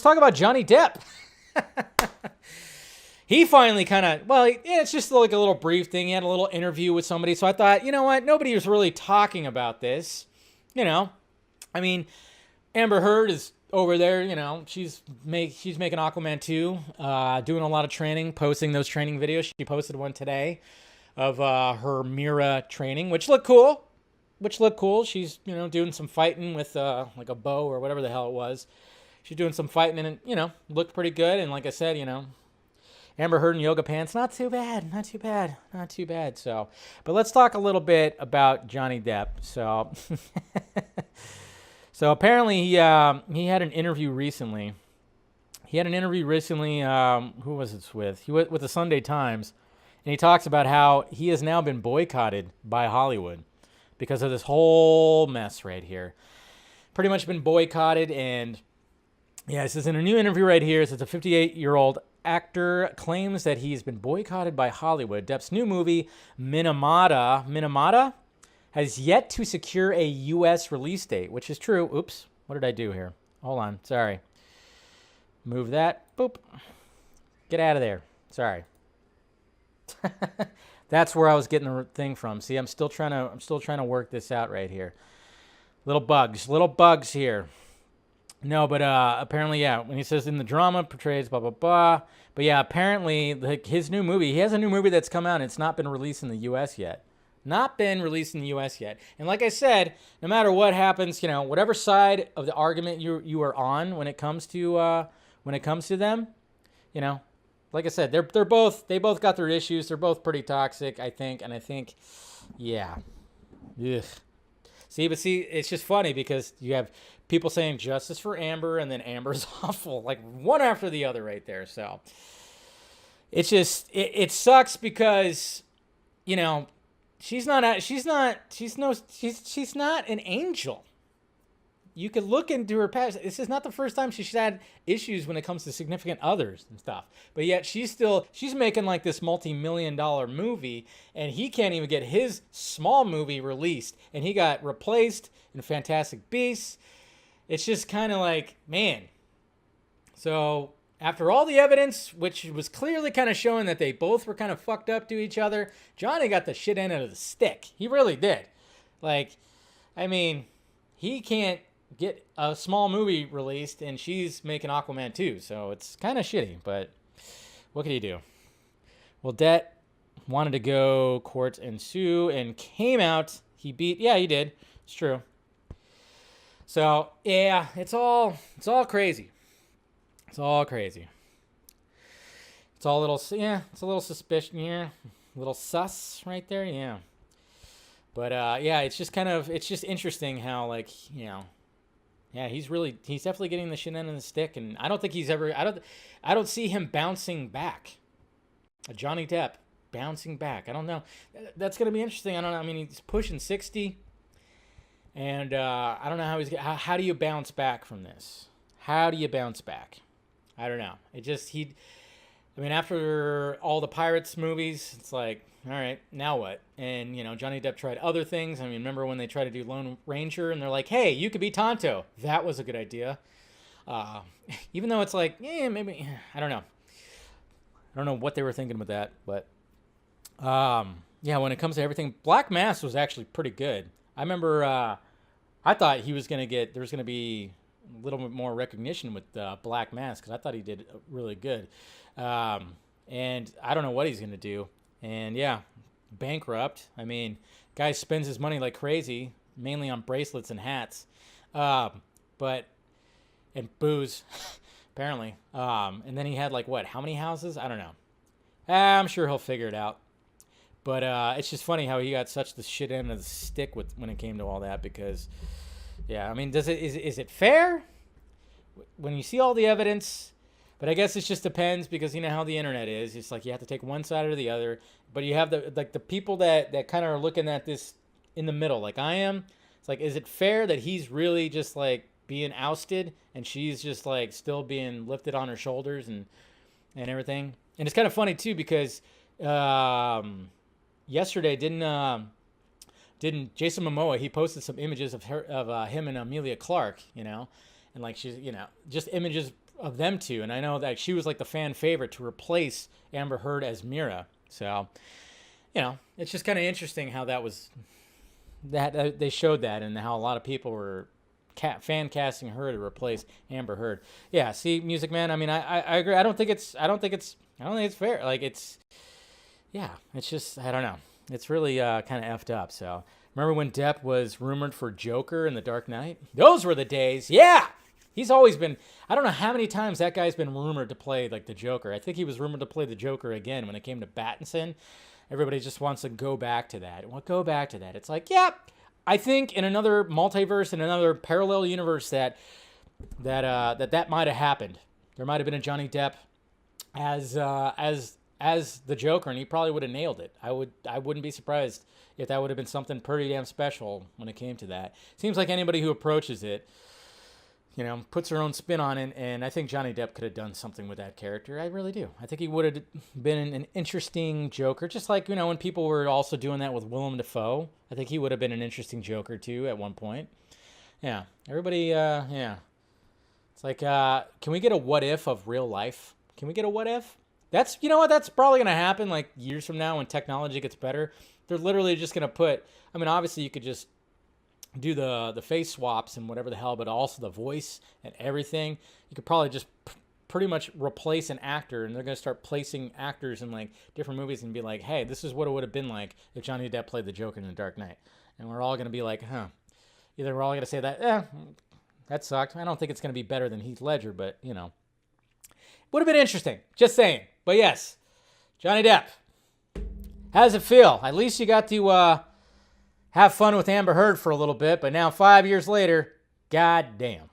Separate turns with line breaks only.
let's talk about Johnny Depp. He finally kind of, well, yeah, it's just like a little brief thing. He had a little interview with somebody. So I thought, you know what? Nobody was really talking about this. You know, I mean, Amber Heard is over there. You know, she's making Aquaman 2, doing a lot of training, posting those training videos. She posted one today of her Mira training, which looked cool. She's, you know, doing some fighting with like a bow or whatever the hell it was. She's doing some fighting and, you know, looked pretty good. And like I said, you know, Amber Heard in yoga pants, not too bad. So, but let's talk a little bit about Johnny Depp. So apparently he had an interview recently. Who was it with? He went with the Sunday Times, and he talks about how he has now been boycotted by Hollywood because of this whole mess right here. Pretty much been boycotted, and yeah, this is in a new interview right here. It says a 58-year-old actor claims that he's been boycotted by Hollywood. Depp's new movie, Minamata, has yet to secure a U.S. release date, which is true. Oops, what did I do here? Hold on, sorry. Move that. Boop. Get out of there. Sorry. That's where I was getting the thing from. See, I'm still trying to work this out right here. Little bugs here. No, but apparently, yeah, when he says in the drama portrays blah, blah, blah. But yeah, apparently his new movie, he has a new movie that's come out and it's not been released in the U.S. yet. And like I said, no matter what happens, you know, whatever side of the argument you are on when it comes to them, you know, like I said, they both got their issues. They're both pretty toxic, I think. And I think, yeah. Ugh. See, it's just funny because you have people saying justice for Amber, and then Amber's awful, like one after the other right there. So it's just, it sucks because, you know, she's not an angel. You could look into her past. This is not the first time she's had issues when it comes to significant others and stuff. But yet she's making like this multi-million-dollar movie, and he can't even get his small movie released, and he got replaced in Fantastic Beasts. It's just kind of like, man. So after all the evidence, which was clearly kind of showing that they both were kind of fucked up to each other, Johnny got the shit end of the stick. He really did. Like, I mean, he can't get a small movie released, and she's making Aquaman 2, so it's kind of shitty, but what can you do? Well, Depp wanted to go court and sue and came out. He did. It's true. So, yeah, it's all crazy. It's all crazy. It's all a little, yeah, it's a little suspicion, yeah. A little sus right there, yeah. But, yeah, it's just interesting how, like, you know, yeah, he's definitely getting the shit end of the stick, and I don't think I don't see him bouncing back. Johnny Depp bouncing back. I don't know. That's going to be interesting. I don't know. I mean, he's pushing 60, and I don't know how do you bounce back from this? How do you bounce back? I don't know. I mean, after all the Pirates movies, it's like, all right, now what? And, you know, Johnny Depp tried other things. I mean, remember when they tried to do Lone Ranger and they're like, hey, you could be Tonto. That was a good idea. Even though it's like, yeah, maybe, I don't know. I don't know what they were thinking with that. But, yeah, when it comes to everything, Black Mass was actually pretty good. I remember I thought there was going to be a little bit more recognition with Black Mass because I thought he did really good. And I don't know what he's going to do. And yeah, bankrupt. I mean, guy spends his money like crazy, mainly on bracelets and hats, and booze, apparently. And then he had like what? How many houses? I don't know. I'm sure he'll figure it out. But it's just funny how he got such the shit end of the stick when it came to all that because, yeah, I mean, is it fair when you see all the evidence? But I guess it just depends because you know how the internet is. It's like you have to take one side or the other. But you have the people that kind of are looking at this in the middle, like I am. It's like, is it fair that he's really just like being ousted and she's just like still being lifted on her shoulders and everything? And it's kind of funny too because yesterday didn't Jason Momoa, he posted some images of him and Amelia Clark, you know, and like she's, you know, just images of them two, and I know that she was like the fan favorite to replace Amber Heard as Mira. So, it's just kind of interesting how that was, that they showed that, and how a lot of people were fan casting her to replace Amber Heard. Yeah, see, Music Man. I mean, I agree. I don't think it's fair. Like it's just, I don't know. It's really kind of effed up. So remember when Depp was rumored for Joker in The Dark Knight? Those were the days. Yeah. He's always been, I don't know how many times that guy's been rumored to play like the Joker. I think he was rumored to play the Joker again when it came to Pattinson. Everybody just wants to go back to that. Well, go back to that. It's like, yeah, I think in another multiverse, in another parallel universe that might have happened. There might have been a Johnny Depp as the Joker, and he probably would have nailed it. I wouldn't be surprised if that would have been something pretty damn special when it came to that. Seems like anybody who approaches it, puts her own spin on it, and I think Johnny Depp could have done something with that character. I really do. I think he would have been an interesting Joker, just like, when people were also doing that with Willem Dafoe. I think he would have been an interesting Joker, too, at one point. Yeah. Everybody, yeah. It's like, can we get a what if of real life? Can we get a what if? That's, that's probably going to happen, like, years from now when technology gets better. They're literally just going to put, obviously you could just do the face swaps and whatever the hell, but also the voice and everything. You could probably just pretty much replace an actor, and they're going to start placing actors in like different movies and be like, hey, this is what it would have been like if Johnny Depp played the Joker in The Dark Knight. And we're all going to be like, either we're all going to say that, that sucked. I don't think it's going to be better than Heath Ledger, but would have been interesting. Just saying. But yes, Johnny Depp. How does it feel? At least you got to have fun with Amber Heard for a little bit, but now 5 years later, god damn.